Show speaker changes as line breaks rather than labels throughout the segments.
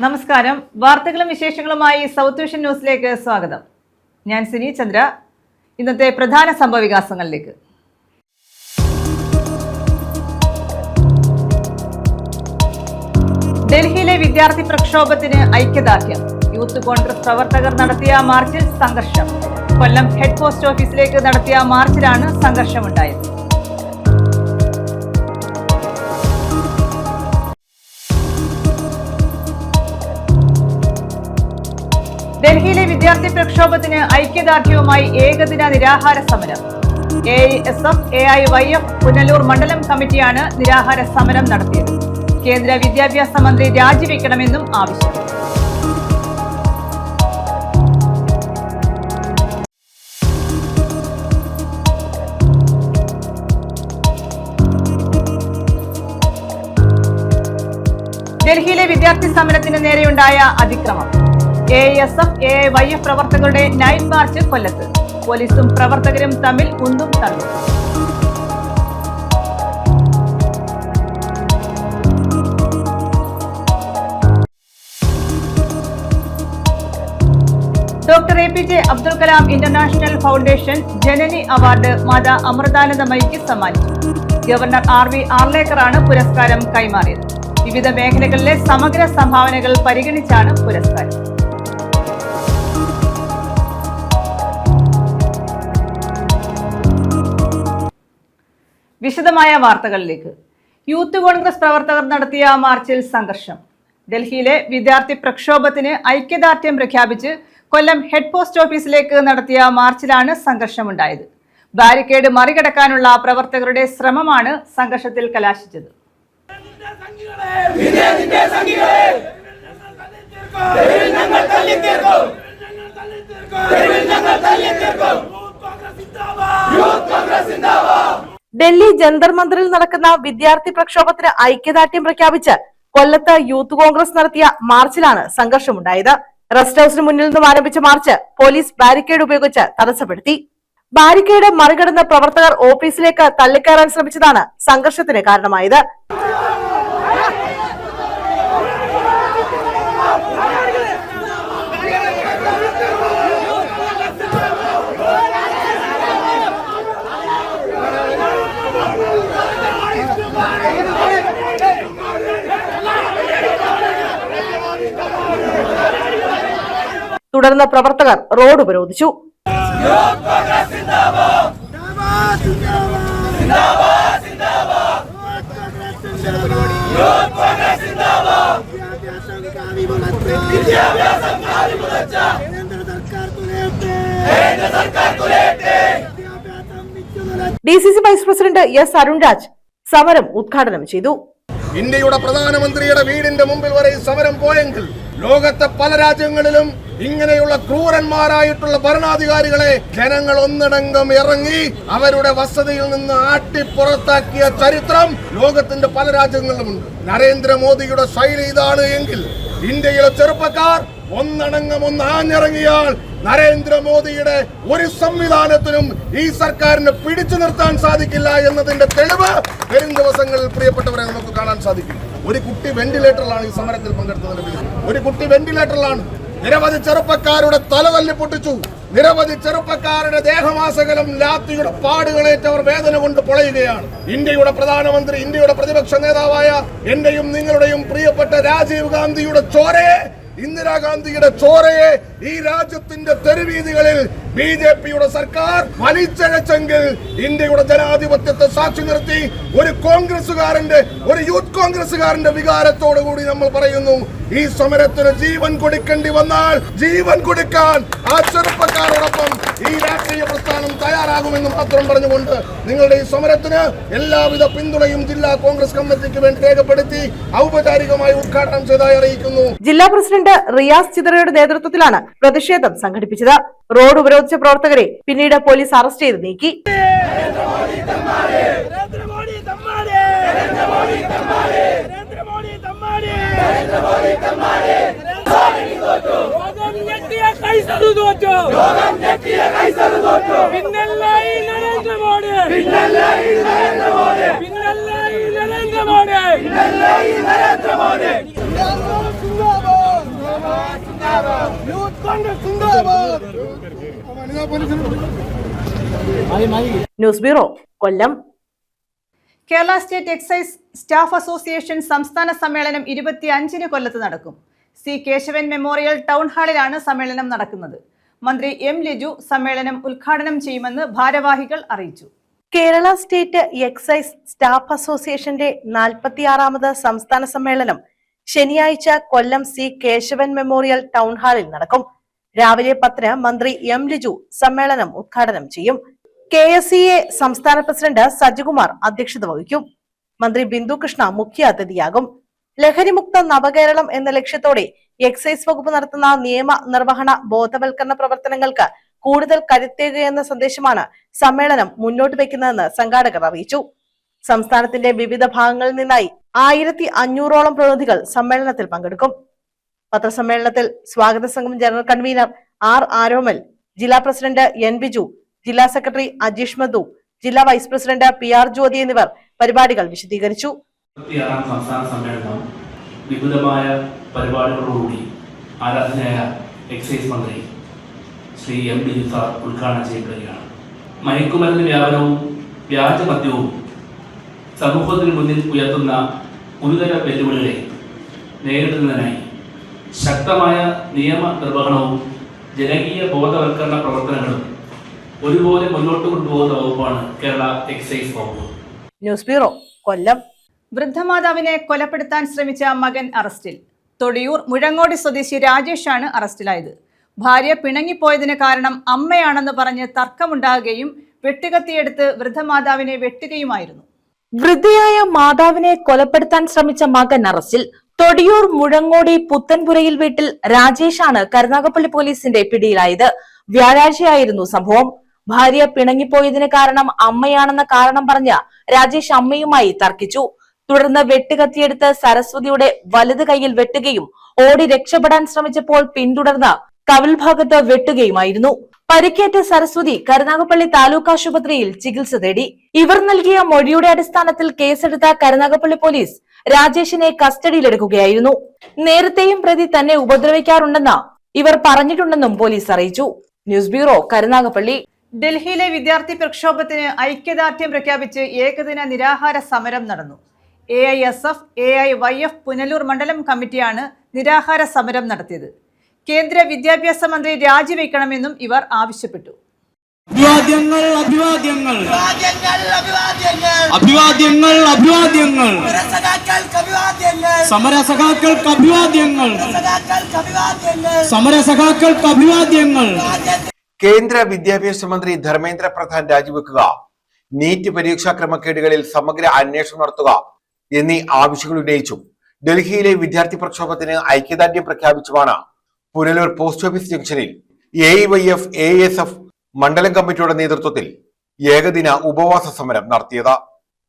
നമസ്കാരം. വാർത്തകളും വിശേഷങ്ങളുമായി സൗത്ത് വിഷൻ ന്യൂസിലേക്ക് സ്വാഗതം. ഞാൻ സിനി ചന്ദ്ര. ഇന്നത്തെ പ്രധാന സംഭവവികാസങ്ങളിലേക്ക്. ഡൽഹിയിലെ വിദ്യാർത്ഥി പ്രക്ഷോഭത്തിന് ഐക്യദാർഢ്യം. യൂത്ത് കോൺഗ്രസ് പ്രവർത്തകർ നടത്തിയ മാർച്ചിൽ സംഘർഷം. കൊല്ലം ഹെഡ് പോസ്റ്റ് ഓഫീസിലേക്ക് നടത്തിയ മാർച്ചിലാണ് സംഘർഷമുണ്ടായത്. ഡൽഹിയിലെ വിദ്യാർത്ഥി പ്രക്ഷോഭത്തിന് ഐക്യദാർഢ്യവുമായി ഏകദിന നിരാഹാര സമരം. AISF, AIYF പുനലൂർ മണ്ഡലം കമ്മിറ്റിയാണ് നിരാഹാര സമരം നടത്തിയത്. കേന്ദ്ര വിദ്യാഭ്യാസ മന്ത്രി രാജിവെക്കണമെന്നും ആവശ്യം. ഡൽഹിയിലെ വിദ്യാർത്ഥി സമരത്തിന് നേരെയുണ്ടായ അതിക്രമം. AISF, AIYF പ്രവർത്തകരുടെ നൈറ്റ് മാർച്ച് കൊല്ലത്ത്. പോലീസും പ്രവർത്തകരും തമ്മിൽ ഉന്തും തള്ളും. Doctor APJ Abdul Kalam international foundation Janani award Mata അമൃതാനന്ദമയിക്ക് സമ്മാനിച്ചു. ഗവർണർ RV ആർലേക്കറാണ് പുരസ്കാരം കൈമാറിയത്. വിവിധ മേഖലകളിലെ സമഗ്ര സംഭാവനകൾ പരിഗണിച്ചാണ് പുരസ്കാരം. വിശദമായ വാർത്തകളിലേക്ക്. യൂത്ത് കോൺഗ്രസ് പ്രവർത്തകർ നടത്തിയ മാർച്ചിൽ സംഘർഷം. ഡൽഹിയിലെ വിദ്യാർത്ഥി പ്രക്ഷോഭത്തിന് ഐക്യദാർഢ്യം പ്രഖ്യാപിച്ച് കൊല്ലം ഹെഡ് പോസ്റ്റ് ഓഫീസിലേക്ക് നടത്തിയ മാർച്ചിലാണ് സംഘർഷമുണ്ടായത്. ബാരിക്കേഡ് മറികടക്കാനുള്ള പ്രവർത്തകരുടെ ശ്രമമാണ് സംഘർഷത്തിൽ കലാശിച്ചത്.
ഡൽഹി ജന്തർ മന്ദിറിൽ നടക്കുന്ന വിദ്യാർത്ഥി പ്രക്ഷോഭത്തിന് ഐക്യദാർഢ്യം പ്രഖ്യാപിച്ച് കൊല്ലത്ത് യൂത്ത് കോൺഗ്രസ് നടത്തിയ മാർച്ചിലാണ് സംഘർഷമുണ്ടായത്. റെസ്റ്റ് ഹൌസിന് മുന്നിൽ നിന്നും ആരംഭിച്ച മാർച്ച് പോലീസ് ബാരിക്കേഡ് ഉപയോഗിച്ച് തടസ്സപ്പെടുത്തി. ബാരിക്കേഡ് മറികടന്ന പ്രവർത്തകർ ഓഫീസിലേക്ക് തള്ളിക്കയറാൻ ശ്രമിച്ചതാണ് സംഘർഷത്തിന് കാരണമായത്. തുടർന്ന് പ്രവർത്തകർ റോഡ് ഉപരോധിച്ചു. DCC vice president S. Arunraj സമരം ഉദ്ഘാടനം ചെയ്തു.
ഇന്ത്യയുടെ പ്രധാനമന്ത്രിയുടെ വീടിന്റെ മുമ്പിൽ വരെ സമരം പോയെങ്കിൽ ലോകത്തെ പല രാജ്യങ്ങളിലും ഇങ്ങനെയുള്ള ക്രൂരന്മാരായിട്ടുള്ള ഭരണാധികാരികളെ ജനങ്ങൾ ഒന്നടങ്കം ഇറങ്ങി അവരുടെ വസതിയിൽ നിന്ന് ആട്ടി പുറത്താക്കിയ ചരിത്രം ലോകത്തിന്റെ പല രാജ്യങ്ങളിലുമുണ്ട്. നരേന്ദ്രമോദിയുടെ ശൈലി ഇതാണ് എങ്കിൽ ഇന്ത്യയിലെ ചെറുപ്പക്കാർ ഒന്നടങ്കം ആഞ്ഞിറങ്ങിയാൽ നരേന്ദ്രമോദിയുടെ ഒരു സംവിധാനത്തിനും ഈ സർക്കാരിനെ പിടിച്ചു നിർത്താൻ സാധിക്കില്ല എന്നതിന്റെ തെളിവ് വരും ദിവസങ്ങളിൽ പ്രിയപ്പെട്ടവരെ നമുക്ക് കാണാൻ സാധിക്കും. ഒരു കുട്ടി വെന്റിലേറ്ററിലാണ് ഈ സമരത്തിൽ പങ്കെടുത്തതിന്. ഒരു കുട്ടി വെന്റിലേറ്ററിലാണ്. നിരവധി ചെറുപ്പക്കാരുടെ തല തല്ലി പൊട്ടിച്ചു. നിരവധി ചെറുപ്പക്കാരുടെ ദേഹമാസകലം ലാത്തിയുടെ പാടുകളേറ്റവർ വേദന കൊണ്ട് പൊളയുകയാണ്. ഇന്ത്യയുടെ പ്രധാനമന്ത്രി, ഇന്ത്യയുടെ പ്രതിപക്ഷ നേതാവായ എന്റെയും നിങ്ങളുടെയും പ്രിയപ്പെട്ട രാജീവ് ഗാന്ധിയുടെ ചോരയെ, ഇന്ദിരാഗാന്ധിയുടെ ചോരയെ ഈ രാജ്യത്തിന്റെ തെരുവീതികളിൽ BJPയുടെ സർക്കാർ വലിച്ചഴച്ചെങ്കിൽ ഇന്ത്യയുടെ ജനാധിപത്യത്തെ സാക്ഷി നിർത്തി ഒരു കോൺഗ്രസുകാരന്റെ, ഒരു യൂത്ത് കോൺഗ്രസുകാരന്റെ വികാരത്തോടു കൂടി നമ്മൾ പറയുന്നു, ഈ സമരത്തിന് ജീവൻ കൊടുക്കേണ്ടി വന്നാൽ ജീവൻ കൊടുക്കാൻ ആ ചെറുപ്പക്കാരോടൊപ്പം ഈ രാഷ്ട്രീയ പ്രസ്ഥാനം തയ്യാറാകുമെന്ന് മാത്രം പറഞ്ഞുകൊണ്ട് നിങ്ങളുടെ ഈ സമരത്തിന് എല്ലാവിധ പിന്തുണയും ജില്ലാ കോൺഗ്രസ് കമ്മിറ്റിക്ക് വേണ്ടി രേഖപ്പെടുത്തി ഔപചാരികമായി ഉദ്ഘാടനം ചെയ്തതായി അറിയിക്കുന്നു.
ജില്ലാ പ്രസിഡന്റ് റിയാസ് ചിത്രയുടെ നേതൃത്വത്തിലാണ് പ്രതിഷേധം സംഘടിപ്പിച്ചത്. റോഡ് ഉപരോധിച്ച പ്രവർത്തകരെ പിന്നീട് പോലീസ് അറസ്റ്റ് ചെയ്ത് നീക്കി.
Naraendra Modi.
യൂത്ത് കോൺഗ്രസ് സിന്ദാബാദ്.
News bureau, Kollam.
Kerala state excise staff association സംസ്ഥാന സമ്മേളനം 25-ന് കൊല്ലത്ത് നടക്കും. സി കേശവൻ മെമ്മോറിയൽ ടൗൺ ഹാളിലാണ് സമ്മേളനം നടക്കുന്നത്. മന്ത്രി എം ലിജു സമ്മേളനം ഉദ്ഘാടനം ചെയ്യുമെന്ന് ഭാരവാഹികൾ അറിയിച്ചു.
കേരള സ്റ്റേറ്റ് എക്സൈസ് സ്റ്റാഫ് അസോസിയേഷന്റെ 46ാമത് സംസ്ഥാന സമ്മേളനം ശനിയാഴ്ച കൊല്ലം സി കേശവൻ മെമ്മോറിയൽ ടൗൺ ഹാളിൽ നടക്കും. രാവിലെ 10-ന് മന്ത്രി എം ലിജു സമ്മേളനം ഉദ്ഘാടനം ചെയ്യും. KSEA സംസ്ഥാന പ്രസിഡന്റ് സജികുമാർ അധ്യക്ഷത വഹിക്കും. മന്ത്രി ബിന്ദു കൃഷ്ണ മുഖ്യ അതിഥിയാകും. ലഹരിമുക്ത നവകേരളം എന്ന ലക്ഷ്യത്തോടെ എക്സൈസ് വകുപ്പ് നടത്തുന്ന നിയമ നിർവഹണ ബോധവൽക്കരണ പ്രവർത്തനങ്ങൾക്ക് കൂടുതൽ കരുത്തേകുകയെന്ന സന്ദേശമാണ് സമ്മേളനം മുന്നോട്ട് വയ്ക്കുന്നതെന്ന് സംഘാടകർ അറിയിച്ചു. സംസ്ഥാനത്തിന്റെ വിവിധ ഭാഗങ്ങളിൽ നിന്നായി 1500ഓളം പ്രതിനിധികൾ സമ്മേളനത്തിൽ പങ്കെടുക്കും. പത്രസമ്മേളനത്തിൽ സ്വാഗത സംഘം ജനറൽ കൺവീനർ ആർ ആരോമൽ, ജില്ലാ പ്രസിഡന്റ് എൻ ബിജു, ജില്ലാ സെക്രട്ടറി അജീഷ് മധു, ജില്ലാ വൈസ് പ്രസിഡന്റ് PR ജ്യോതി എന്നിവർ പരിപാടികൾ വിശദീകരിച്ചു.
സംസ്ഥാന സമ്മേളനം വിപുലമായ പരിപാടികളോടുകൂടി ആരാധനയായ എക്സൈസ് മന്ത്രി ശ്രീ എം ലിജു സാർ ഉദ്ഘാടനം ചെയ്യപ്പെടുകയാണ്. മയക്കുമരുന്ന് വ്യാപനവും വ്യാജമദ്യവും സമൂഹത്തിന് മുന്നിൽ ഉയർത്തുന്ന ഗുരുതര വെല്ലുവിളികളെ നേരിടുന്നതിനായി ശക്തമായ നിയമ നിർവഹണവും ജനകീയ ബോധവൽക്കരണ പ്രവർത്തനങ്ങളും ഒരുപോലെ മുന്നോട്ട് കൊണ്ടുപോകുന്ന വകുപ്പാണ് കേരള എക്സൈസ് വകുപ്പ്.
ന്യൂസ് ബ്യൂറോ, കൊല്ലം.
വൃദ്ധമാതാവിനെ കൊലപ്പെടുത്താൻ ശ്രമിച്ച മകൻ അറസ്റ്റിൽ. തൊടിയൂർ മുഴങ്ങോടി സ്വദേശി രാജേഷാണ് അറസ്റ്റിലായത്. ഭാര്യ പിണങ്ങിപ്പോയതിന് കാരണം അമ്മയാണെന്ന് പറഞ്ഞ് തർക്കമുണ്ടാകുകയും വെട്ടുകത്തിയെടുത്ത് വൃദ്ധമാതാവിനെ വെട്ടുകയുമായിരുന്നു.
വൃദ്ധയായ മാതാവിനെ കൊലപ്പെടുത്താൻ ശ്രമിച്ച മകൻ അറസ്റ്റിൽ. തൊടിയൂർ മുഴങ്ങോടി പുത്തൻപുരയിൽ വീട്ടിൽ രാജേഷാണ് കരുനാഗപ്പള്ളി പോലീസിന്റെ പിടിയിലായത്. വ്യാഴാഴ്ചയായിരുന്നു സംഭവം. ഭാര്യ പിണങ്ങിപ്പോയതിന് കാരണം അമ്മയാണെന്ന കാരണം പറഞ്ഞ് രാജേഷ് അമ്മയുമായി തർക്കിച്ചു. തുടർന്ന് വെട്ടുകത്തിയെടുത്ത് സരസ്വതിയുടെ വലത് കൈയിൽ വെട്ടുകയും ഓടി രക്ഷപ്പെടാൻ ശ്രമിച്ചപ്പോൾ പിന്തുടർന്ന് കവിൾ ഭാഗത്ത് വെട്ടുകയുമായിരുന്നു. പരിക്കേറ്റ സരസ്വതി കരുനാഗപ്പള്ളി താലൂക്ക് ആശുപത്രിയിൽ ചികിത്സ തേടി. ഇവർ നൽകിയ മൊഴിയുടെ അടിസ്ഥാനത്തിൽ കേസെടുത്ത കരുനാഗപ്പള്ളി പോലീസ് രാജേഷിനെ കസ്റ്റഡിയിലെടുക്കുകയായിരുന്നു. നേരത്തെയും പ്രതി തന്നെ ഉപദ്രവിക്കാറുണ്ടെന്ന് ഇവർ പറഞ്ഞിട്ടുണ്ടെന്നും പോലീസ് അറിയിച്ചു. News bureau, Karunagappally.
ഡൽഹിയിലെ വിദ്യാർത്ഥി പ്രക്ഷോഭത്തിന് ഐക്യദാർഢ്യം പ്രഖ്യാപിച്ച് ഏകദിന നിരാഹാര സമരം നടന്നു. AISF, AIYF പുനലൂർ മണ്ഡലം കമ്മിറ്റിയാണ് നിരാഹാര സമരം നടത്തിയത്. കേന്ദ്ര വിദ്യാഭ്യാസ മന്ത്രി രാജിവെക്കണമെന്നും ഇവർ ആവശ്യപ്പെട്ടു.
അഭിവാദ്യങ്ങൾ അഭിവാദ്യങ്ങൾ അഭിവാദ്യങ്ങൾ അഭിവാദ്യങ്ങൾ സമരസഖാക്കൾക്ക് അഭിവാദ്യങ്ങൾ സമരസഖാക്കൾക്ക് അഭിവാദ്യങ്ങൾ.
കേന്ദ്ര വിദ്യാഭ്യാസ മന്ത്രി ധർമ്മേന്ദ്ര പ്രധാൻ രാജിവെക്കുക, നീറ്റ് പരീക്ഷാ ക്രമക്കേടുകളിൽ സമഗ്ര അന്വേഷണം നടത്തുക എന്നീ ആവശ്യങ്ങൾ ഉന്നയിച്ചും ഡൽഹിയിലെ വിദ്യാർത്ഥി പ്രക്ഷോഭത്തിന് ഐക്യദാർഢ്യം പ്രഖ്യാപിച്ചുമാണ് പുനലൂർ പോസ്റ്റ് ഓഫീസ് ജംഗ്ഷനിൽ AIYF, AISF മണ്ഡലം കമ്മിറ്റിയുടെ നേതൃത്വത്തിൽ ഏകദിന ഉപവാസ സമരം നടത്തിയത്.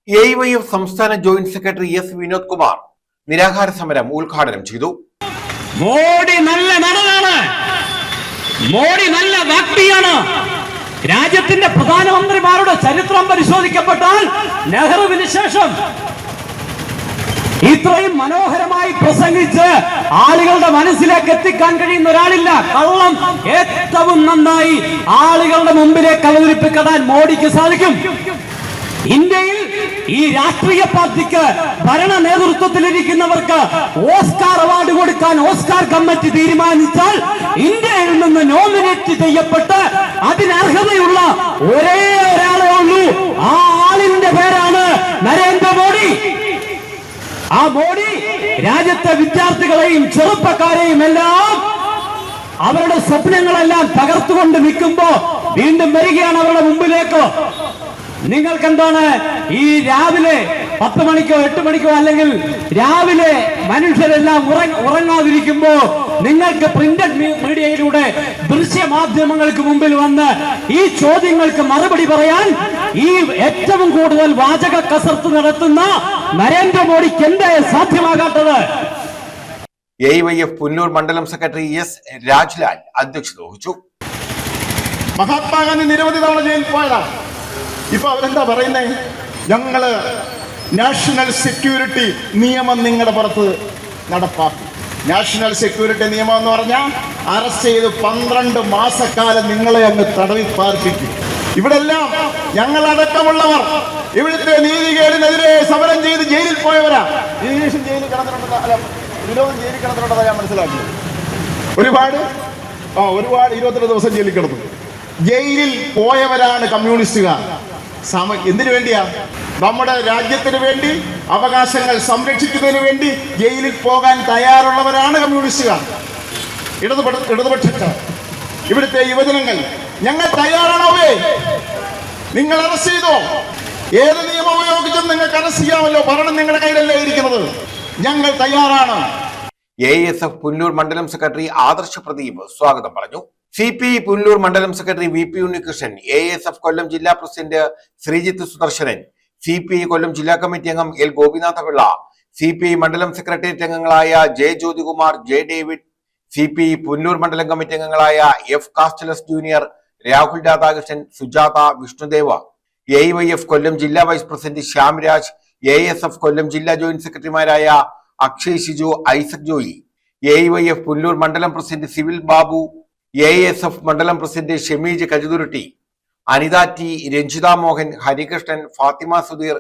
AIYF സംസ്ഥാന joint secretary S Vinod Kumar നിരാഹാര സമരം ഉദ്ഘാടനം ചെയ്തു.
മോഡി നല്ല നടനാണ്, മോഡി നല്ല വ്യക്തിയാണ്. രാജ്യത്തിന്റെ പ്രധാനമന്ത്രിമാരുടെ ചരിത്രം പരിശോധിക്കപ്പെട്ടാൽ നെഹ്റുവിന് ശേഷം ഇത്രയും മനോഹരമായി പ്രസംഗിച്ച് ആളുകളുടെ മനസ്സിലേക്ക് എത്തിക്കാൻ കഴിയുന്ന ഒരാളില്ല. കള്ളം ഏറ്റവും നന്നായി ആളുകളുടെ മുമ്പിലേക്ക് അവതരിപ്പിക്കാൻ മോഡിക്ക് സാധിക്കും. ഇന്ത്യയിൽ ഈ രാഷ്ട്രീയ പാർട്ടിക്ക് ഭരണ നേതൃത്വത്തിലിരിക്കുന്നവർക്ക് ഓസ്കാർ അവാർഡ് കൊടുക്കാൻ ഓസ്കാർ കമ്മിറ്റി തീരുമാനിച്ചാൽ ഇന്ത്യയിൽ നിന്ന് നോമിനേറ്റ് ചെയ്യപ്പെട്ട് അതിനർഹതയുള്ള ഒരേ ഒരാളേ ഉള്ളൂ. ആ ആളിന്റെ പേരാണ് നരേന്ദ്രമോദി. ആ മോഡി രാജ്യത്തെ വിദ്യാർത്ഥികളെയും ചെറുപ്പക്കാരെയും എല്ലാം അവരുടെ സ്വപ്നങ്ങളെല്ലാം തകർത്തുകൊണ്ട് നിൽക്കുമ്പോ വീണ്ടും വരികയാണ് അവരുടെ മുമ്പിലേക്ക്. നിങ്ങൾക്കെന്താണ് ഈ രാവിലെ 10 മണിക്കോ 8 മണിക്കോ അല്ലെങ്കിൽ രാവിലെ മനുഷ്യരെല്ലാം ഉറങ്ങാതിരിക്കുമ്പോ നിങ്ങൾക്ക് പ്രിന്റഡ് മീഡിയയിലൂടെ ദൃശ്യമാധ്യമങ്ങൾക്ക് മുമ്പിൽ വന്ന് ഈ ചോദ്യങ്ങൾക്ക് മറുപടി പറയാൻ ഈ ഏറ്റവും കൂടുതൽ വാചക കസർത്ത് നടത്തുന്ന നരേന്ദ്രമോദിക്ക് എന്തേ സാധ്യമാകാത്തത്?
AIYF പുനലൂർ മണ്ഡലം സെക്രട്ടറി S രാജ്ലാൽ അധ്യക്ഷത വഹിച്ചു.
മഹാത്മാഗാന്ധി നിരവധി തവണ ജയിലിൽ പോയതാണ്. ഇപ്പൊ അവരെന്താ പറയുന്നത്? ഞങ്ങള് നാഷണൽ സെക്യൂരിറ്റി നിയമം നിങ്ങളുടെ പുറത്ത് നടപ്പാക്കി. നാഷണൽ സെക്യൂരിറ്റി നിയമം എന്ന് പറഞ്ഞാൽ അറസ്റ്റ് ചെയ്ത് 12 മാസക്കാലം നിങ്ങളെ അങ്ങ് തടവിൽ പാർപ്പിക്കും. ഇവിടെല്ലാം ഞങ്ങളടക്കമുള്ളവർ ഇവിടുത്തെ നീതികേടിനെതിരെ സമരം ചെയ്ത് ജയിലിൽ പോയവരാ. ദിനേശൻ ജയിലിൽ കിടന്നിട്ടുണ്ടെന്ന്, അല്ല വിനോദം ജയിലിൽ കിടന്നിട്ടുണ്ടെന്ന് ഞാൻ മനസ്സിലാക്കി. ഒരുപാട് 22 ദിവസം ജയിലിൽ കിടന്നു. ജയിലിൽ പോയവരാണ് കമ്മ്യൂണിസ്റ്റുകാർ. എന്തിനു വേണ്ടിയാ? നമ്മുടെ രാജ്യത്തിന് വേണ്ടി, അവകാശങ്ങൾ സംരക്ഷിക്കുന്നതിന് വേണ്ടി ജയിലിൽ പോകാൻ തയ്യാറുള്ളവരാണ് കമ്മ്യൂണിസ്റ്റുകാർ, ഇടതുപക്ഷക്കാർ. ഇവിടുത്തെ യുവജനങ്ങൾ ഞങ്ങൾ തയ്യാറാണോവേ? നിങ്ങൾ അറസ്റ്റ് ചെയ്തോ? ഏത് നിയമം ഉപയോഗിച്ചും നിങ്ങൾക്ക് അറസ്റ്റ് ചെയ്യാമല്ലോ. ഭരണം നിങ്ങളുടെ കയ്യിലല്ലേ ഇരിക്കുന്നത്. ഞങ്ങൾ തയ്യാറാണ്.
ASF പുല്ലൂർ മണ്ഡലം സെക്രട്ടറി ആദർശ് പ്രദീപ് സ്വാഗതം പറഞ്ഞു. CPI പുല്ലൂർ മണ്ഡലം secretary VP Unnikrishnan, ASF Kollam ജില്ലാ പ്രസിഡന്റ് ശ്രീജിത്ത് സുദർശനൻ, CPI കൊല്ലം ജില്ലാ കമ്മിറ്റി അംഗം L ഗോപിനാഥപിള്ള, CPI മണ്ഡലം സെക്രട്ടേറിയറ്റ് അംഗങ്ങളായ J Jyothikumar, J David, CPI Pullur മണ്ഡലം കമ്മിറ്റി അംഗങ്ങളായ F കാസ്റ്റലസ് ജൂനിയർ, രാഹുൽ രാധാകൃഷ്ണൻ, സുജാത, വിഷ്ണുദേവ, AYF കൊല്ലം ജില്ലാ vice president Shyamraj, ASF Kollam ജില്ലാ ജോയിന്റ് സെക്രട്ടറിമാരായ അക്ഷയ് ഷിജു, ഐസക് ജോയി, AYF പുല്ലൂർ മണ്ഡലം പ്രസിഡന്റ് സിവിൽ ബാബു, ASF മണ്ഡലം പ്രസിഡന്റ് ഷമീജ് കജുതുരുട്ടി, അനിത ടി, രഞ്ജിത മോഹൻ, ഹരികൃഷ്ണൻ, ഫാത്തിമ സുധീർ,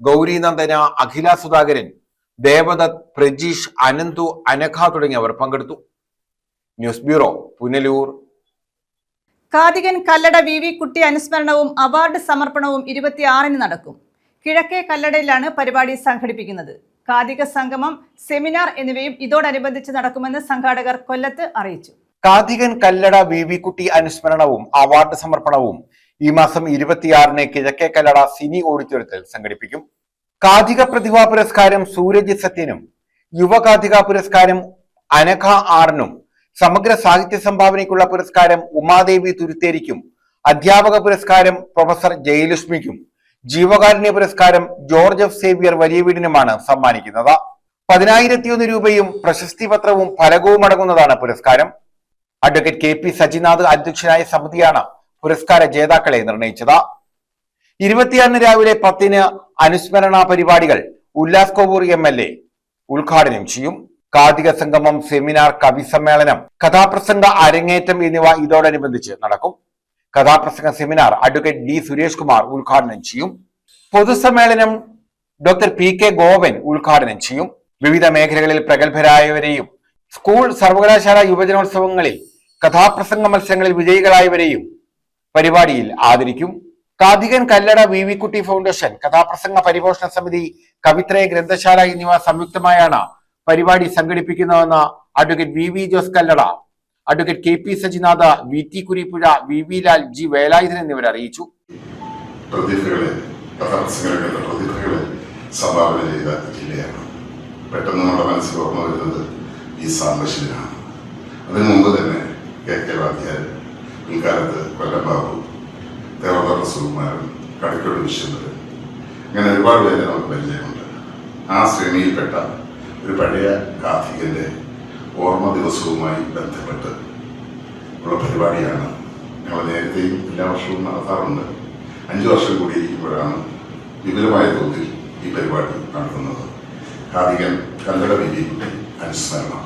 ഗൗരി നന്ദന, അഖില സുധാകരൻ, ദേവദത്ത്, പ്രജീഷ്, അനന്തു, അനഘ തുടങ്ങിയവർ പങ്കെടുത്തു. News bureau, Punalur.
Kathikan Kallada VV Kutty അനുസ്മരണവും award സമർപ്പണവും 26-ന് നടക്കും. കിഴക്കേ കല്ലടയിലാണ് പരിപാടി സംഘടിപ്പിക്കുന്നത്. കാതിക സംഗമം, സെമിനാർ എന്നിവയും ഇതോടനുബന്ധിച്ച് നടക്കുമെന്ന് സംഘാടകർ കൊല്ലത്ത് അറിയിച്ചു.
കാതികൻ കല്ലട VV കുട്ടി അനുസ്മരണവും അവാർഡ് സമർപ്പണവും ഈ മാസം 26-ന് കിഴക്കേ കല്ലട സിനി ഓഡിറ്റോറിയത്തിൽ സംഘടിപ്പിക്കും. കാതിക പ്രതിഭാ പുരസ്കാരം സൂരജ് സത്യനും, യുവകാതിക പുരസ്കാരം അനഘ ആറിനും, സമഗ്ര സാഹിത്യ സംഭാവനയ്ക്കുള്ള പുരസ്കാരം ഉമാദേവി തുരുത്തേരിക്കും, അധ്യാപക പുരസ്കാരം പ്രൊഫസർ ജയലക്ഷ്മിക്കും, ജീവകാരുണ്യ പുരസ്കാരം ജോർജ് എഫ് സേവ്യർ വലിയ വീടിനുമാണ് സമ്മാനിക്കുന്നത്. 10,001 രൂപയും പ്രശസ്തി പത്രവും ഫലകവും അടങ്ങുന്നതാണ് പുരസ്കാരം. അഡ്വക്കേറ്റ് KP സജിനാഥ് അധ്യക്ഷനായ സമിതിയാണ് പുരസ്കാര ജേതാക്കളെ നിർണയിച്ചത്. 26-ന് രാവിലെ 10-ന് അനുസ്മരണ പരിപാടികൾ ഉല്ലാസ് കോവൂർ MLA ഉദ്ഘാടനം ചെയ്യും. കാതിക സംഗമം, സെമിനാർ, കവി സമ്മേളനം, കഥാപ്രസംഗ അരങ്ങേറ്റം എന്നിവ ഇതോടനുബന്ധിച്ച് നടക്കും. കഥാപ്രസംഗ seminar advocate D Suresh Kumar ഉദ്ഘാടനം ചെയ്യും. പൊതുസമ്മേളനം ഡോക്ടർ PK ഗോവൻ ഉദ്ഘാടനം ചെയ്യും. വിവിധ മേഖലകളിൽ പ്രഗത്ഭരായവരെയും സ്കൂൾ, സർവകലാശാല യുവജനോത്സവങ്ങളിൽ കഥാപ്രസംഗ മത്സരങ്ങളിൽ വിജയികളായവരെയും പരിപാടിയിൽ ആദരിക്കും. കാതികൻ കല്ലട VV കുട്ടി ഫൗണ്ടേഷൻ, കഥാപ്രസംഗ പരിപോഷണ സമിതി, കവിത്രയ ഗ്രന്ഥശാല എന്നിവ സംയുക്തമായാണ് പരിപാടി സംഘടിപ്പിക്കുന്നതെന്ന് advocate VV Jose Kallada, advocate KP Sajinath, VT Kurippuzha, VV Lal, G Velayudhan എന്നിവർ അറിയിച്ചു.
പ്രതിഭകളെ സംഭാവന ചെയ്ത ജില്ലയാണ്. പെട്ടെന്ന് നമ്മുടെ മനസ്സിൽ ഓർമ്മ വരുന്നത് ഈ സാംബശിവനാണ്. അതിനു മുമ്പ് തന്നെ KK വാദ്യാർ, പിൽക്കാലത്ത് കൊല്ലം ബാബു, ദേവദത്ത സുകുമാരൻ, കടക്കോട് വിശ്വനാഥൻ, അങ്ങനെ ഒരുപാട് പേരെ നമുക്ക് പരിചയമുണ്ട്. ആ ശ്രേണിയിൽപ്പെട്ട ഒരു പഴയ കാർത്തികന്റെ ഓർമ്മ ദിവസവുമായി ബന്ധപ്പെട്ട് ഉള്ള പരിപാടിയാണ് ഞങ്ങൾ നേരത്തെയും എല്ലാ വർഷവും നടത്താറുണ്ട്. 5 വർഷം കൂടി ഇരിക്കുമ്പോഴാണ് വിപുലമായ തോതിൽ ഈ പരിപാടി നടത്തുന്നത്. കാതികൻ കല്ലട VV കുട്ടി അനുസ്മരണം.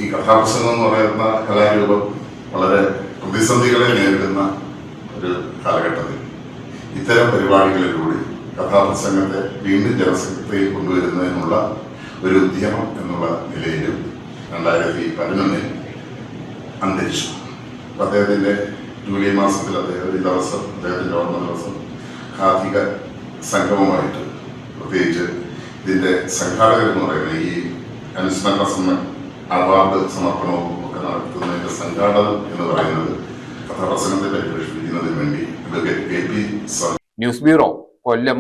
ഈ കഥാപ്രസംഗം എന്ന് പറയുന്ന കലാരൂപം വളരെ പ്രതിസന്ധികളെ നേരിടുന്ന ഒരു കാലഘട്ടത്തിൽ ഇത്തരം പരിപാടികളിലൂടെ കഥാപ്രസംഗത്തെ വീണ്ടും ജനശ്രദ്ധയിൽ കൊണ്ടുവരുന്നതിനുള്ള ഒരു ഉദ്യമം എന്നുള്ള നിലയിലും 2011 അന്തരിച്ചു. അദ്ദേഹത്തിൻ്റെ ജൂലൈ മാസത്തിൽ ഈ ദിവസം, അദ്ദേഹത്തിൻ്റെ ഓർമ്മ ദിവസം, കാതിക സംഗമമായിട്ട്, പ്രത്യേകിച്ച് ഇതിൻ്റെ സംഘാടകർ എന്ന് പറയുന്നത് ഈ അനുസ്മരണ അവാർഡ് സമർപ്പണവും ഒക്കെ നടത്തുന്നതിൻ്റെ സംഘാടകർ എന്ന് പറയുന്നത് കഥാപ്രസംഗത്തെ പരിപോഷിപ്പിക്കുന്നതിന് വേണ്ടി അഡ്വക്കേറ്റ് KP
ന്യൂസ് ബ്യൂറോ, കൊല്ലം.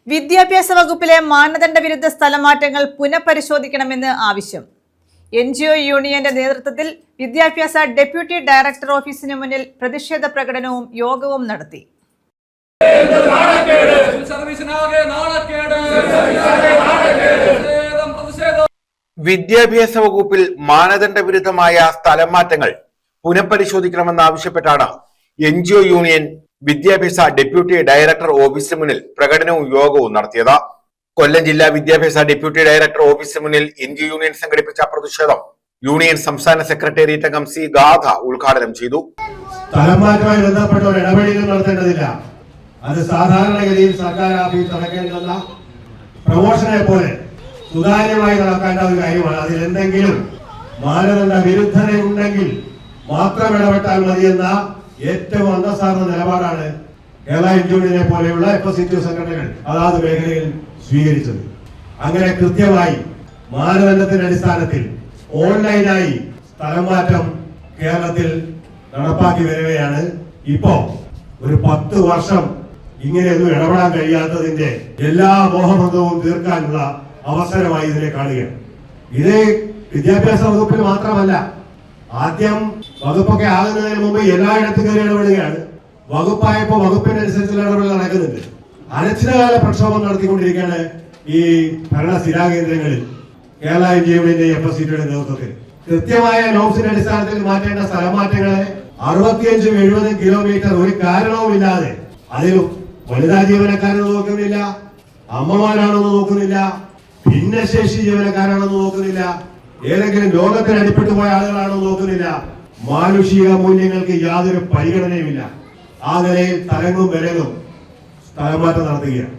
വിദ്യാഭ്യാസ വകുപ്പിലെ മാനദണ്ഡ വിരുദ്ധ സ്ഥലമാറ്റങ്ങൾ പുനഃപരിശോധിക്കണമെന്ന് ആവശ്യം. NGO യൂണിയന്റെ നേതൃത്വത്തിൽ വിദ്യാഭ്യാസ ഡെപ്യൂട്ടി ഡയറക്ടർ ഓഫീസിന് മുന്നിൽ പ്രതിഷേധ പ്രകടനവും യോഗവും നടത്തി.
വിദ്യാഭ്യാസ വകുപ്പിൽ മാനദണ്ഡ വിരുദ്ധമായ സ്ഥലമാറ്റങ്ങൾ പുനഃപരിശോധിക്കണമെന്നാവശ്യപ്പെട്ടാണ് NGO യൂണിയൻ വിദ്യാഭ്യാസ ഡെപ്യൂട്ടി ഡയറക്ടർ ഓഫീസിന് മുന്നിൽ പ്രകടനവും യോഗവും നടത്തിയത്. കൊല്ലം ജില്ലാ വിദ്യാഭ്യാസ ഡെപ്യൂട്ടി ഡയറക്ടർ ഓഫീസിന് മുന്നിൽ എൻജി യൂണിയൻ സംഘടിപ്പിച്ച പ്രതിഷേധം യൂണിയൻ സംസ്ഥാന സെക്രട്ടേറിയറ്റ് അംഗം സി ഗാഥ ഉദ്ഘാടനം ചെയ്തു.
സ്ഥലംമാറ്റവുമായി ബന്ധപ്പെട്ട ഒരു ഇടപെടലും നടത്തേണ്ടതില്ല. അത് സാധാരണഗതിയിൽ സർക്കാർ ഓഫീസ് നടക്കേണ്ടുന്ന പ്രമോഷനെ പോലെ സുതാര്യമായി നടക്കേണ്ട ഒരു കാര്യമാണ്. അതിൽ എന്തെങ്കിലും മാനദണ്ഡ വിരുദ്ധതയുണ്ടെങ്കിൽ മാത്രം ഇടപെട്ടാൽ മതിയെന്ന ഏറ്റവും അന്തസ്സാർന്ന നിലപാടാണ് കേരള യൂണിയനെ പോലെയുള്ള FSCU സംഘടനകൾ അതാത് മേഖലയിൽ സ്വീകരിച്ചത്. അങ്ങനെ കൃത്യമായി മാനദണ്ഡത്തിന്റെ അടിസ്ഥാനത്തിൽ ഓൺലൈനായി സ്ഥലം മാറ്റം കേരളത്തിൽ നടപ്പാക്കി വരികയാണ്. ഇപ്പോ ഒരു 10 വർഷം ഇങ്ങനെയൊന്നും ഇടപെടാൻ കഴിയാത്തതിന്റെ എല്ലാ മോഹഭംഗവും തീർക്കാനുള്ള അവസരമായി ഇതിനെ കാണുകയാണ്. ഇത് വിദ്യാഭ്യാസ വകുപ്പിൽ മാത്രമല്ല, ആദ്യം വകുപ്പൊക്കെ ആകുന്നതിന് മുമ്പ് എല്ലായിടത്തും കയറി ഇടപെടുകയാണ്. വകുപ്പായപ്പോ വകുപ്പിനനുസരിച്ചുള്ള ഇടപെടൽ നടക്കുന്നുണ്ട്. അനിശ്ചിതകാല പ്രക്ഷോഭം നടത്തിക്കൊണ്ടിരിക്കുകയാണ് ഈ ഭരണ സ്ഥിരാകേന്ദ്രങ്ങളിൽ കേരള യൂണിയന്റെ FSCയുടെ നേതൃത്വത്തിൽ. കൃത്യമായ നോംസിന്റെ അടിസ്ഥാനത്തിൽ മാറ്റേണ്ട സ്ഥലമാറ്റങ്ങളെ 65-70 കിലോമീറ്റർ ഒരു കാരണവുമില്ലാതെ, അതിലും വനിതാ ജീവനക്കാരെന്ന് നോക്കുന്നില്ല, അമ്മമാരാണെന്ന് നോക്കുന്നില്ല, ഭിന്നശേഷി ജീവനക്കാരാണെന്ന് നോക്കുന്നില്ല, ഏതെങ്കിലും രോഗത്തിന് അടിപ്പെട്ടു പോയ ആളുകളാണെന്ന് നോക്കുന്നില്ല, മാനുഷിക മൂല്യങ്ങൾക്ക് യാതൊരു പരിഗണനയുമില്ല. ആ നിലയിൽ തലങ്ങും വിലങ്ങും സ്ഥലമാറ്റം നടത്തുകയാണ്.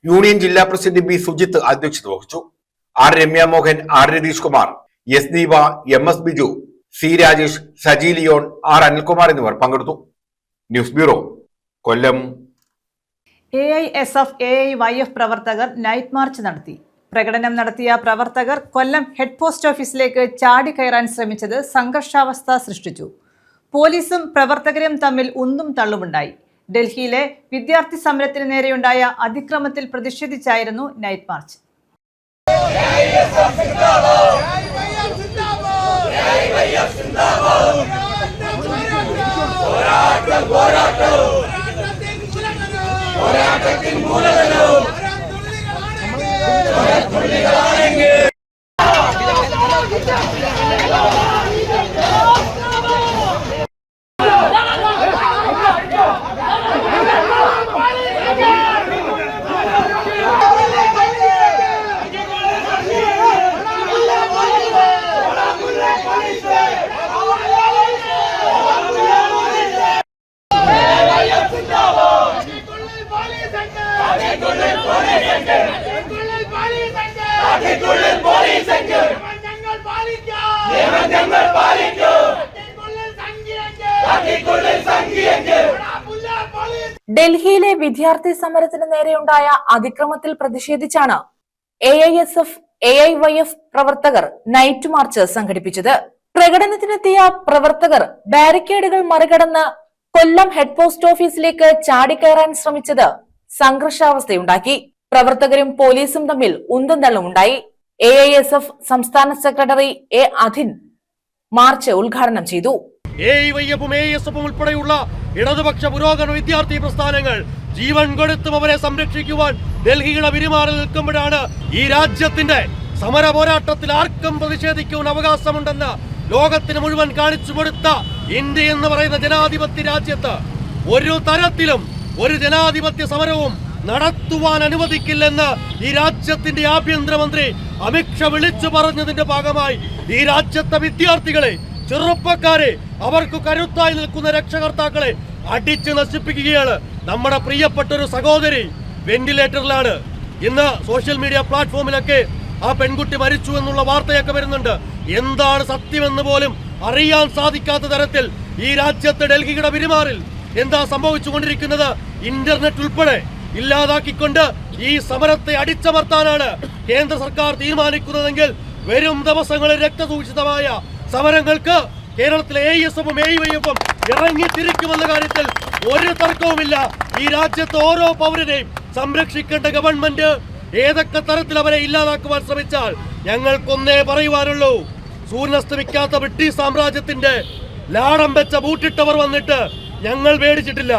യൂണിയൻ ജില്ലാ പ്രസിഡന്റ് ബി സുജിത്ത് അധ്യക്ഷത വഹിച്ചു. R Ramya Mohan, R Ratheesh Kumar, S Deepa, MS Biju, C Rajesh, Saji Leon, R Anilkumar എന്നിവർ പങ്കെടുത്തു. News bureau, Kollam.
AISF, AIYF പ്രവർത്തകർ നൈറ്റ് മാർച്ച് നടത്തി. പ്രകടനം നടത്തിയ പ്രവർത്തകർ കൊല്ലം ഹെഡ് പോസ്റ്റ് ഓഫീസിലേക്ക് ചാടിക്കയറാൻ ശ്രമിച്ചത് സംഘർഷാവസ്ഥ സൃഷ്ടിച്ചു. പോലീസും പ്രവർത്തകരും തമ്മിൽ ഉന്തും തള്ളുമുണ്ടായി. ഡൽഹിയിലെ വിദ്യാർത്ഥി സമരത്തിന് നേരെയുണ്ടായ അതിക്രമത്തിൽ പ്രതിഷേധിച്ചായിരുന്നു നൈറ്റ് മാർച്ച്.
ഡൽഹിയിലെ വിദ്യാർത്ഥി സമരത്തിന് നേരെയുണ്ടായ അതിക്രമത്തിൽ പ്രതിഷേധിച്ചാണ് AISF, AIYF പ്രവർത്തകർ നൈറ്റ് മാർച്ച് സംഘടിപ്പിച്ചത്. പ്രകടനത്തിനെത്തിയ പ്രവർത്തകർ ബാരിക്കേഡുകൾ മറികടന്ന് കൊല്ലം ഹെഡ് പോസ്റ്റ് ഓഫീസിലേക്ക് ചാടിക്കയറാൻ ശ്രമിച്ചത് സംഘർഷാവസ്ഥയുണ്ടാക്കി. പ്രവർത്തകരും പോലീസും തമ്മിൽ ഉന്തും തള്ളുമുണ്ടായി. AISF സംസ്ഥാന സെക്രട്ടറി A. അധിൻ മാർച്ച് ഉദ്ഘാടനം ചെയ്തു.
AIYFും AISFും ഉൾപ്പെടെയുള്ള ഇടതുപക്ഷ പുരോഗമന വിദ്യാർത്ഥി പ്രസ്ഥാനങ്ങൾ ജീവൻ കൊടുത്തും അവരെ സംരക്ഷിക്കുവാൻ ഡൽഹിയുടെ വിരിമാറിൽ നിൽക്കുമ്പോഴാണ് ഈ രാജ്യത്തിന്റെ സമര പോരാട്ടത്തിൽ ആർക്കും പ്രതിഷേധിക്കുവാൻ അവകാശമുണ്ടെന്ന് ലോകത്തിന് മുഴുവൻ കാണിച്ചു കൊടുത്ത ഇന്ത്യ എന്ന് പറയുന്ന ജനാധിപത്യ രാജ്യത്ത് ഒരു തരത്തിലും ഒരു ജനാധിപത്യ സമരവും നടത്തുവാൻ അനുവദിക്കില്ലെന്ന് ഈ രാജ്യത്തിന്റെ ആഭ്യന്തരമന്ത്രി അമിത്ഷാ വിളിച്ചു പറഞ്ഞതിന്റെ ഭാഗമായി ഈ രാജ്യത്തെ വിദ്യാർത്ഥികളെ, ചെറുപ്പക്കാരെ, അവർക്ക് കരുത്തായി നിൽക്കുന്ന രക്ഷകർത്താക്കളെ അടിച്ചു നശിപ്പിക്കുകയാണ്. നമ്മുടെ പ്രിയപ്പെട്ട ഒരു സഹോദരി വെന്റിലേറ്ററിലാണ്. ഇന്ന് സോഷ്യൽ മീഡിയ പ്ലാറ്റ്ഫോമിലൊക്കെ ആ പെൺകുട്ടി മരിച്ചു എന്നുള്ള വാർത്തയൊക്കെ വരുന്നുണ്ട്. എന്താണ് സത്യമെന്ന് പോലും അറിയാൻ സാധിക്കാത്ത തരത്തിൽ ഈ രാജ്യത്തെ ഡൽഹിയുടെ പെരുമാറിൽ എന്താ സംഭവിച്ചുകൊണ്ടിരിക്കുന്നത്? ഇന്റർനെറ്റ് ഉൾപ്പെടെ ഇല്ലാതാക്കിക്കൊണ്ട് ഈ സമരത്തെ അടിച്ചമർത്താനാണ് കേന്ദ്ര സർക്കാർ തീരുമാനിക്കുന്നതെങ്കിൽ വരും ദിവസങ്ങളിൽ രക്തദൂഷിതമായ സമരങ്ങൾക്ക് കേരളത്തിലെ AISFും AIYFും ഇറങ്ങി തിരിക്കുമെന്ന കാര്യത്തിൽ ഒരു തർക്കവുമില്ല. ഈ രാജ്യത്തെ ഓരോ പൗരനെയും സംരക്ഷിക്കേണ്ട ഗവൺമെന്റ് ഏതൊക്കെ തരത്തിൽ അവരെ ഇല്ലാതാക്കുവാൻ ശ്രമിച്ചാൽ ഞങ്ങൾക്കൊന്നേ പറയുവാനുള്ളൂ. സൂര്യനസ്തമിക്കാത്ത ബ്രിട്ടീഷ് സാമ്രാജ്യത്തിന്റെ ലാടം വെച്ച ബൂട്ടിട്ടവർ വന്നിട്ട് ഞങ്ങൾ പേടിച്ചിട്ടില്ല.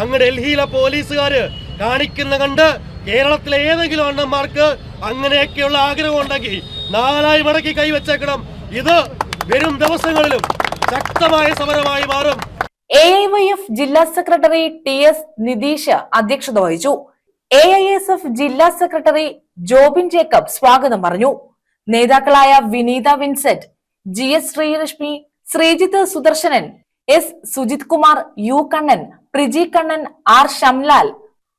അങ്ങ് ഡൽഹിയിലെ പോലീസുകാര് കാണിക്കുന്ന കണ്ട് കേരളത്തിലെ ഏതെങ്കിലും അണ്ണന്മാർക്ക് അങ്ങനെയൊക്കെയുള്ള ആഗ്രഹം ഉണ്ടെങ്കിൽ 4 മടക്കി കൈവച്ചേക്കണം. ഇത് വരും ദിവസങ്ങളിലും ശക്തമായ സമരമായി മാറും.
AIYF ജില്ലാ സെക്രട്ടറി TS നിതീഷ് അധ്യക്ഷത വഹിച്ചു. AISF ജില്ലാ സെക്രട്ടറി ജോബിൻ ജേക്കബ് സ്വാഗതം പറഞ്ഞു. നേതാക്കളായ Vineetha Vincent, GS Sreelakshmi, Sreejith Sudarshanan, S Sujith Kumar, U Kannan, Priji Kannan, R Shamlal,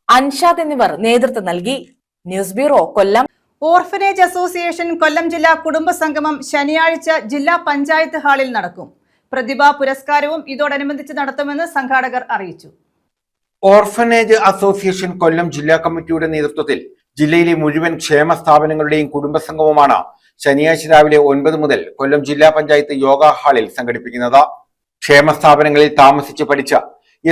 Anshad എന്നിവർ നേതൃത്വം നൽകി. News bureau, Kollam.
Orphanage association Kollam ജില്ലാ കുടുംബ സംഗമം ശനിയാഴ്ച ജില്ലാ പഞ്ചായത്ത് ഹാളിൽ നടക്കും. പ്രതിഭാ പുരസ്കാരവും ഇതോടനുബന്ധിച്ച് നടത്തുമെന്ന് സംഘാടകർ അറിയിച്ചു.
ഓർഫനേജ് അസോസിയേഷൻ കൊല്ലം ജില്ലാ കമ്മിറ്റിയുടെ നേതൃത്വത്തിൽ ജില്ലയിലെ മുഴുവൻ ക്ഷേമ സ്ഥാപനങ്ങളുടെയും കുടുംബസംഗമമാണ് ശനിയാഴ്ച രാവിലെ 9 മുതൽ കൊല്ലം ജില്ലാ പഞ്ചായത്ത് യോഗ ഹാളിൽ സംഘടിപ്പിക്കുന്നത്. ക്ഷേമ സ്ഥാപനങ്ങളിൽ താമസിച്ച് പഠിച്ച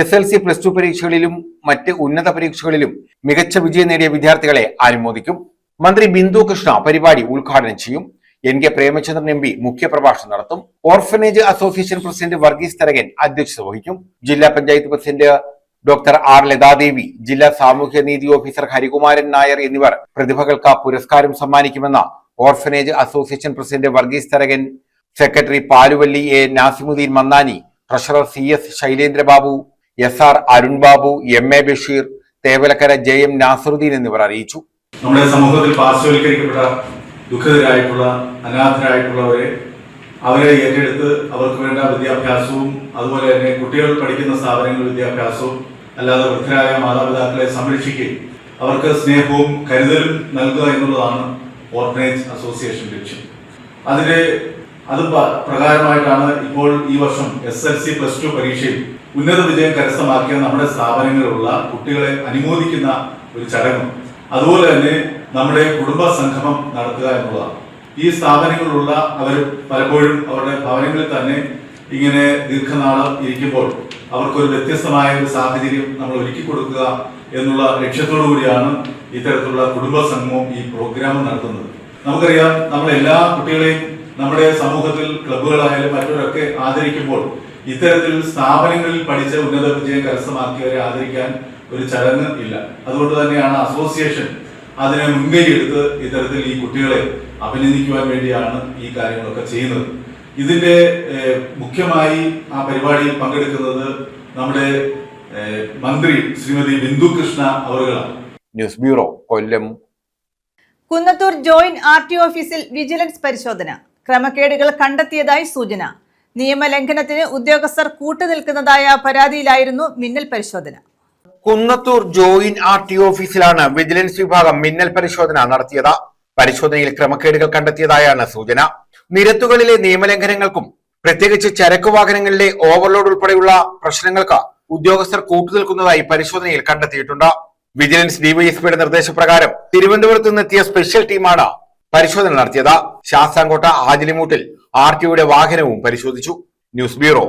SLC +2 പരീക്ഷകളിലും മറ്റ് ഉന്നത പരീക്ഷകളിലും മികച്ച വിജയം നേടിയ വിദ്യാർത്ഥികളെ അനുമോദിക്കും. മന്ത്രി ബിന്ദു കൃഷ്ണ പരിപാടി ഉദ്ഘാടനം ചെയ്യും. NK പ്രേമചന്ദ്രൻ MP മുഖ്യപ്രഭാഷണം നടത്തും. Orphanage association president Varghese Tharakan അധ്യക്ഷത വഹിക്കും. ജില്ലാ panchayat president doctor R Lathadevi, ജില്ലാ സാമൂഹ്യനീതി ഓഫീസർ ഹരികുമാരൻ നായർ എന്നിവർ പ്രതിഭകൾക്ക് പുരസ്കാരം സമ്മാനിക്കുമെന്ന് orphanage association president Varghese Tharakan, secretary Paluvally A Nasimuddin Mannani, treasurer CS Shailendrababu, SR Arun Babu, MA Basheer, Thevalakkara JM Nasaruddin എന്നിവർ അറിയിച്ചു.
നമ്മുടെ സമൂഹത്തിൽ പാർശ്വവൽക്കരിക്കപ്പെട്ട ദുഃഖിതരായിട്ടുള്ള അനാഥരായിട്ടുള്ളവരെ അവരെ ഏറ്റെടുത്ത് അവർക്ക് വേണ്ട വിദ്യാഭ്യാസവും അതുപോലെ തന്നെ കുട്ടികൾ പഠിക്കുന്ന സ്ഥാപനങ്ങളിൽ വിദ്യാഭ്യാസവും അല്ലാതെ വൃദ്ധരായ മാതാപിതാക്കളെ സംരക്ഷിക്കുകയും അവർക്ക് സ്നേഹവും കരുതലും നൽകുക എന്നുള്ളതാണ് ഓർഫനേജ് അസോസിയേഷൻ ലക്ഷ്യം. അത് പ്രകാരമായിട്ടാണ് ഇപ്പോൾ ഈ വർഷം SLC +2 പരീക്ഷയിൽ ഉന്നത വിജയം കരസ്ഥമാക്കിയ നമ്മുടെ സ്ഥാപനങ്ങളിലുള്ള കുട്ടികളെ അനുമോദിക്കുന്ന ഒരു ചടങ്ങും അതുപോലെ തന്നെ നമ്മുടെ കുടുംബ സംഗമം നടത്തുക എന്നുള്ളതാണ്. ഈ സ്ഥാപനങ്ങളിലുള്ള അവർ പലപ്പോഴും അവരുടെ ഭവനങ്ങളിൽ തന്നെ ഇങ്ങനെ ദീർഘനാളം ഇരിക്കുമ്പോൾ അവർക്കൊരു വ്യത്യസ്തമായ ഒരു സാഹചര്യം നമ്മൾ ഒരുക്കി കൊടുക്കുക എന്നുള്ള ലക്ഷ്യത്തോടു കൂടിയാണ് ഇത്തരത്തിലുള്ള കുടുംബ സംഗമവും ഈ പ്രോഗ്രാമും നടത്തുന്നത്. നമുക്കറിയാം, നമ്മൾ എല്ലാ കുട്ടികളെയും നമ്മുടെ സമൂഹത്തിൽ ക്ലബ്ബുകളായാലും മറ്റവരൊക്കെ ആദരിക്കുമ്പോൾ ഇത്തരത്തിൽ സ്ഥാപനങ്ങളിൽ പഠിച്ച ഉന്നത വിജയം കരസ്ഥമാക്കിയവരെ ആദരിക്കാൻ ഒരു ചടങ്ങ് ഇല്ല. അതുകൊണ്ട് തന്നെയാണ് അസോസിയേഷൻ അതിനെ മുൻകൈ എടുത്ത് ഇത്തരത്തിൽ ഈ കുട്ടികളെ അഭിനന്ദിക്കുവാൻ വേണ്ടിയാണ് ഈ കാര്യങ്ങളൊക്കെ ചെയ്യുന്നത്. ഇതിന്റെ മുഖ്യമായി ആ പരിപാടിയിൽ പങ്കെടുക്കുന്നത് നമ്മുടെ മന്ത്രി ശ്രീമതി ബിന്ദു കൃഷ്ണ അവറുകളാണ്.
ന്യൂസ് ബ്യൂറോ, കൊല്ലം.
കുന്നത്തൂർ ജോയിന്റ് RT ഓഫീസിൽ വിജിലൻസ് പരിശോധന. ക്രമക്കേടുകൾ കണ്ടെത്തിയതായി സൂചന. നിയമലംഘനത്തിന് ഉദ്യോഗസ്ഥർ കൂട്ടുനിൽക്കുന്നതായ പരാതിയിലായിരുന്നു മിന്നൽ പരിശോധന.
കുന്നത്തൂർ ജോയിന്റ് RT ഓഫീസിലാണ് വിജിലൻസ് വിഭാഗം മിന്നൽ പരിശോധന നടത്തിയത്. പരിശോധനയിൽ ക്രമക്കേടുകൾ കണ്ടെത്തിയതായാണ് സൂചന. നിരത്തുകളിലെ നിയമലംഘനങ്ങൾക്കും പ്രത്യേകിച്ച് ചരക്ക് വാഹനങ്ങളിലെ ഓവർലോഡ് ഉൾപ്പെടെയുള്ള പ്രശ്നങ്ങൾക്ക് ഉദ്യോഗസ്ഥർ കൂട്ടുനിൽക്കുന്നതായി പരിശോധനയിൽ കണ്ടെത്തിയിട്ടുണ്ട്. വിജിലൻസ് DYSPയുടെ നിർദ്ദേശപ്രകാരം തിരുവനന്തപുരത്ത് നിന്നെത്തിയ സ്പെഷ്യൽ ടീമാണ് പരിശോധന നടത്തിയത്. ശാസ്താംകോട്ട ആജിലിമൂട്ടിൽ RTOയുടെ വാഹനവും പരിശോധിച്ചു. News bureau,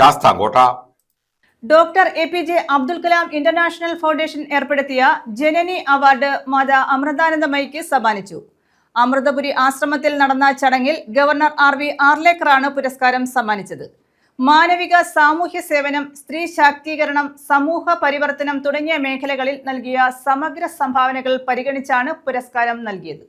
Sasthamkotta.
Doctor APJ Abdul Kalam international foundation ഏർപ്പെടുത്തിയ ജനനി അവാർഡ് മാതാ അമൃതാനന്ദമയിക്ക് സമ്മാനിച്ചു. അമൃതപുരി ആശ്രമത്തിൽ നടന്ന ചടങ്ങിൽ ഗവർണർ RV ആർലേക്കറാണ് പുരസ്കാരം സമ്മാനിച്ചത്. മാനവിക സാമൂഹ്യ സേവനം, സ്ത്രീ ശാക്തീകരണം, സമൂഹ പരിവർത്തനം തുടങ്ങിയ മേഖലകളിൽ നൽകിയ സമഗ്ര സംഭാവനകൾ പരിഗണിച്ചാണ് പുരസ്കാരം നൽകിയത്.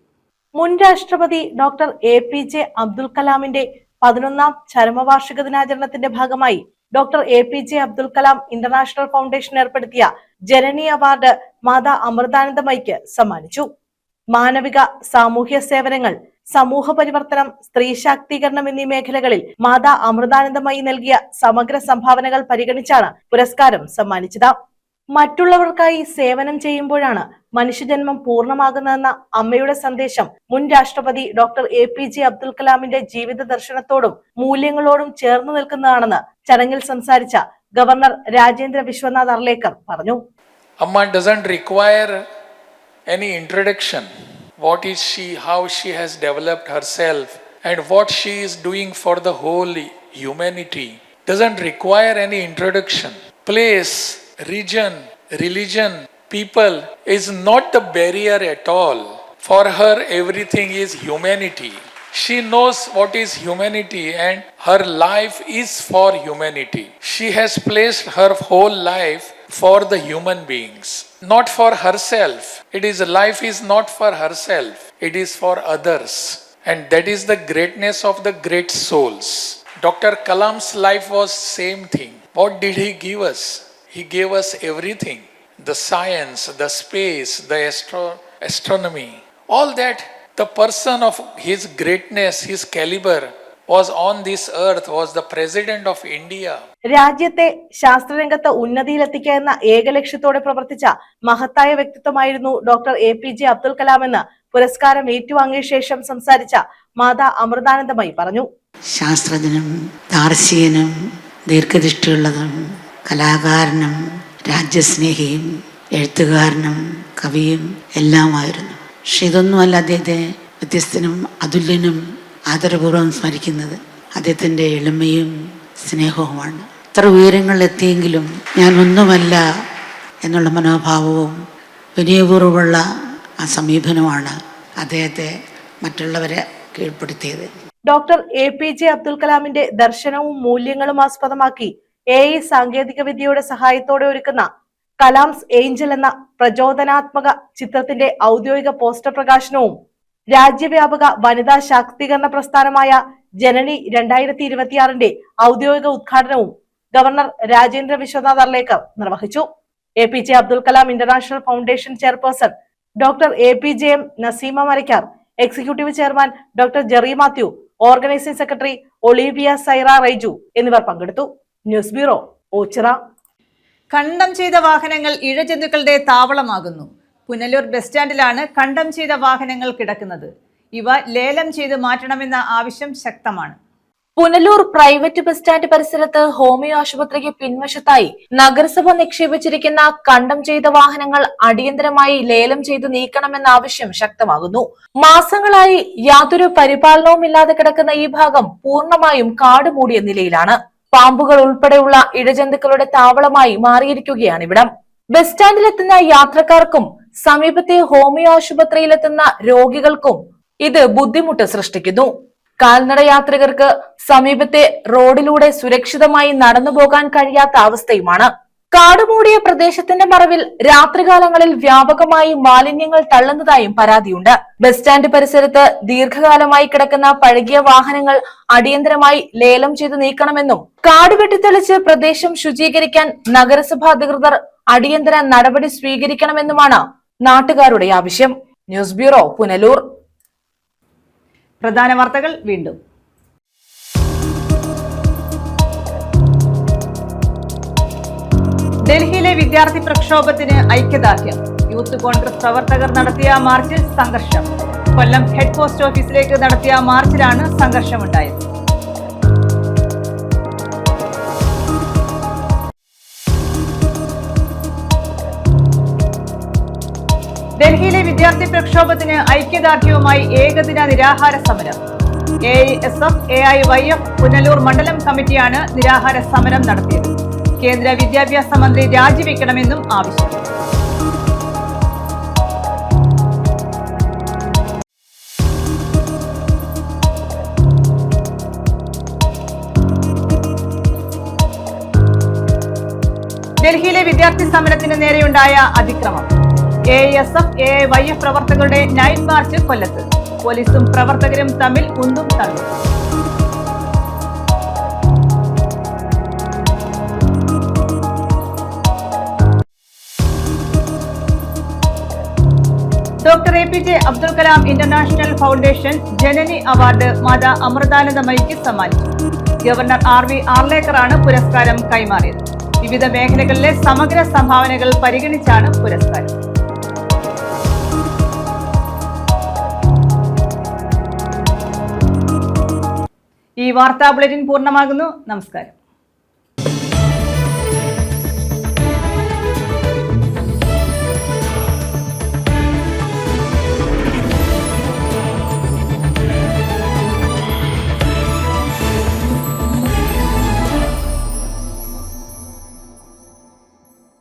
മുൻ രാഷ്ട്രപതി ഡോക്ടർ APJ അബ്ദുൽ കലാമിന്റെ 11ാം ചരമവാർഷിക ദിനാചരണത്തിന്റെ ഭാഗമായി doctor APJ Abdul Kalam international foundation ഏർപ്പെടുത്തിയ ജനനി അവാർഡ് മാതാ അമൃതാനന്ദമയിക്ക് സമ്മാനിച്ചു. മാനവിക സാമൂഹ്യ സേവനങ്ങൾ, സമൂഹ പരിവർത്തനം, സ്ത്രീ ശാക്തീകരണം എന്നീ മേഖലകളിൽ മാതാ അമൃതാനന്ദമയി നൽകിയ സമഗ്ര സംഭാവനകൾ പരിഗണിച്ചാണ് പുരസ്കാരം സമ്മാനിച്ചത്. മറ്റുള്ളവർക്കായി സേവനം ചെയ്യുമ്പോഴാണ് മനുഷ്യജന്മം പൂർണ്ണമാകുന്നതെന്ന അമ്മയുടെ സന്ദേശം മുൻ രാഷ്ട്രപതി ഡോക്ടർ APJ അബ്ദുൽ കലാമിന്റെ ജീവിത ദർശനത്തോടും മൂല്യങ്ങളോടും ചേർന്ന് നിൽക്കുന്നതാണെന്ന് ചടങ്ങിൽ സംസാരിച്ച ഗവർണർ രാജേന്ദ്ര വിശ്വനാഥ് അർലേക്കർ പറഞ്ഞു.
Amma doesn't require any introduction. What is she, how she has developed herself, and what she is doing for the whole humanity doesn't require any introduction. Place, region, religion, people is not the barrier at all. For her, everything is humanity. She knows what is humanity and her life is for humanity. She has placed her whole life for the human beings, not for herself. Life is not for herself, it is for others. And that is the greatness of the great souls. Dr. Kalam's life was same thing. What did he give us? He gave us everything. The science, the space, the astronomy. All that the person of his greatness, his caliber was on this earth, was the President of India.
രാജ്യത്തെ ശാസ്ത്രരംഗത്ത് ഉന്നതിയിലെത്തിക്കുക എന്ന ഏകലക്ഷ്യത്തോടെ പ്രവർത്തിച്ച മഹത്തായ വ്യക്തിത്വമായിരുന്നു doctor APJ Abdul Kalam എന്ന് പുരസ്കാരം ഏറ്റുവാങ്ങിയ ശേഷം സംസാരിച്ച മാതാ അമൃതാനന്ദമയി പറഞ്ഞു.
ശാസ്ത്രജ്ഞനും ദാർശനികനും ദീർഘദൃഷ്ടിയുള്ളതും കലാകാരനും രാജ്യസ്നേഹിയും എഴുത്തുകാരനും കവിയും എല്ലാമായിരുന്നു. പക്ഷെ ഇതൊന്നുമല്ല അദ്ദേഹത്തെ വ്യത്യസ്തനും അതുല്യനും ആദരപൂർവ്വം സ്മരിക്കുന്നത് അദ്ദേഹത്തിൻ്റെ എളിമയും സ്നേഹവുമാണ്. ഇത്ര ഉയരങ്ങളിലെത്തിയെങ്കിലും ഞാൻ ഒന്നുമല്ല എന്നുള്ള മനോഭാവവും വിനയപൂർവ്വമുള്ള ആ സമീപനമാണ് അദ്ദേഹത്തെ മറ്റുള്ളവരെ കീഴ്പ്പെടുത്തിയത്.
ഡോക്ടർ APJ അബ്ദുൽ കലാമിന്റെ ദർശനവും മൂല്യങ്ങളും ആസ്പദമാക്കി AI സാങ്കേതിക വിദ്യയുടെ സഹായത്തോടെ ഒരുക്കുന്ന കലാംസ് ഏഞ്ചൽ എന്ന പ്രചോദനാത്മക ചിത്രത്തിന്റെ ഔദ്യോഗിക പോസ്റ്റർ പ്രകാശനവും രാജ്യവ്യാപക വനിതാ ശാക്തീകരണ പ്രസ്ഥാനമായ ജനനി 2026 ഔദ്യോഗിക ഉദ്ഘാടനവും ഗവർണർ രാജേന്ദ്ര വിശ്വനാഥ് അർലേക്കർ നിർവഹിച്ചു. APJ Abdul Kalam international foundation chairperson doctor APJM Naseema Marakkar, executive chairman doctor Jerry Mathew, organising secretary Olivia Saira Raiju എന്നിവർ പങ്കെടുത്തു. News bureau, Ochira.
കണ്ടം ചെയ്ത വാഹനങ്ങൾ ഇഴജന്തുക്കളുടെ താവളമാകുന്നു. പുനലൂർ ബസ് സ്റ്റാൻഡിലാണ് കണ്ടം ചെയ്ത വാഹനങ്ങൾ കിടക്കുന്നത്. ഇവ ലേലം ചെയ്ത് മാറ്റണമെന്ന ആവശ്യം ശക്തമാണ്.
പുനലൂർ പ്രൈവറ്റ് ബസ് സ്റ്റാൻഡ് പരിസരത്ത് ഹോമിയോ ആശുപത്രിക്ക് പിൻവശത്തായി നഗരസഭ നിക്ഷേപിച്ചിരിക്കുന്ന കണ്ടം ചെയ്ത വാഹനങ്ങൾ അടിയന്തരമായി ലേലം ചെയ്ത് നീക്കണമെന്ന ആവശ്യം ശക്തമാകുന്നു. മാസങ്ങളായി യാതൊരു പരിപാലനവുമില്ലാതെ കിടക്കുന്ന ഈ ഭാഗം പൂർണ്ണമായും കാട് മൂടിയ നിലയിലാണ്. പാമ്പുകൾ ഉൾപ്പെടെയുള്ള ഇഴജന്തുക്കളുടെ താവളമായി മാറിയിരിക്കുകയാണ് ഇവിടം. ബസ് സ്റ്റാൻഡിലെത്തുന്ന യാത്രക്കാർക്കും സമീപത്തെ ഹോമിയോ ആശുപത്രിയിലെത്തുന്ന രോഗികൾക്കും ഇത് ബുദ്ധിമുട്ട് സൃഷ്ടിക്കുന്നു. കാൽനട യാത്രികർക്ക് സമീപത്തെ റോഡിലൂടെ സുരക്ഷിതമായി നടന്നു പോകാൻ കഴിയാത്ത അവസ്ഥയുമാണ്. കാടുമൂടിയ പ്രദേശത്തിന്റെ മറവിൽ രാത്രികാലങ്ങളിൽ വ്യാപകമായി മാലിന്യങ്ങൾ തള്ളുന്നതായും പരാതിയുണ്ട്. ബസ് സ്റ്റാൻഡ് പരിസരത്ത് ദീർഘകാലമായി കിടക്കുന്ന പഴകിയ വാഹനങ്ങൾ അടിയന്തരമായി ലേലം ചെയ്ത് നീക്കണമെന്നും കാട് വെട്ടിത്തെളിച്ച് പ്രദേശം ശുചീകരിക്കാൻ നഗരസഭാ അധികൃതർ അടിയന്തര നടപടി സ്വീകരിക്കണമെന്നുമാണ് നാട്ടുകാരുടെ ആവശ്യം. News bureau, Punalur.
പ്രധാന വാർത്തകൾ വീണ്ടും. ഡൽഹിയിലെ വിദ്യാർത്ഥി പ്രക്ഷോഭത്തിന് ഐക്യദാർഢ്യം. യൂത്ത് കോൺഗ്രസ് പ്രവർത്തകർ നടത്തിയ മാർച്ചിൽ സംഘർഷം. കൊല്ലം ഹെഡ് പോസ്റ്റ് ഓഫീസിലേക്ക് നടത്തിയ മാർച്ചിലാണ് സംഘർഷമുണ്ടായത്. ഡൽഹിയിലെ വിദ്യാർത്ഥി പ്രക്ഷോഭത്തിന് ഐക്യദാർഢ്യവുമായി ഏകദിന നിരാഹാര സമരം. AISF, AIYF പുനലൂർ മണ്ഡലം കമ്മിറ്റിയാണ് നിരാഹാര സമരം നടത്തിയത്. കേന്ദ്ര വിദ്യാഭ്യാസ മന്ത്രി രാജിവെക്കണമെന്നും ആവശ്യം. ഡൽഹിയിലെ വിദ്യാർത്ഥി സമരത്തിന് നേരെയുണ്ടായ അതിക്രമം. AISF, AIYF പ്രവർത്തകരുടെ നൈറ്റ് മാർച്ച് കൊല്ലത്ത്. പോലീസും പ്രവർത്തകരും തമ്മിൽ ഉന്തും തള്ളും. Doctor APJ Abdul Kalam international foundation Janani award Mata അമൃതാനന്ദമയിക്ക് സമ്മാനിച്ചു. ഗവർണർ RV ആർലേക്കറാണ് പുരസ്കാരം കൈമാറിയത്. വിവിധ മേഖലകളിലെ സമഗ്ര സംഭാവനകൾ പരിഗണിച്ചാണ് പുരസ്കാരം. ഈ വാർത്താ ബുള്ളറ്റിൻ പൂർണ്ണമാകുന്നു. നമസ്കാരം.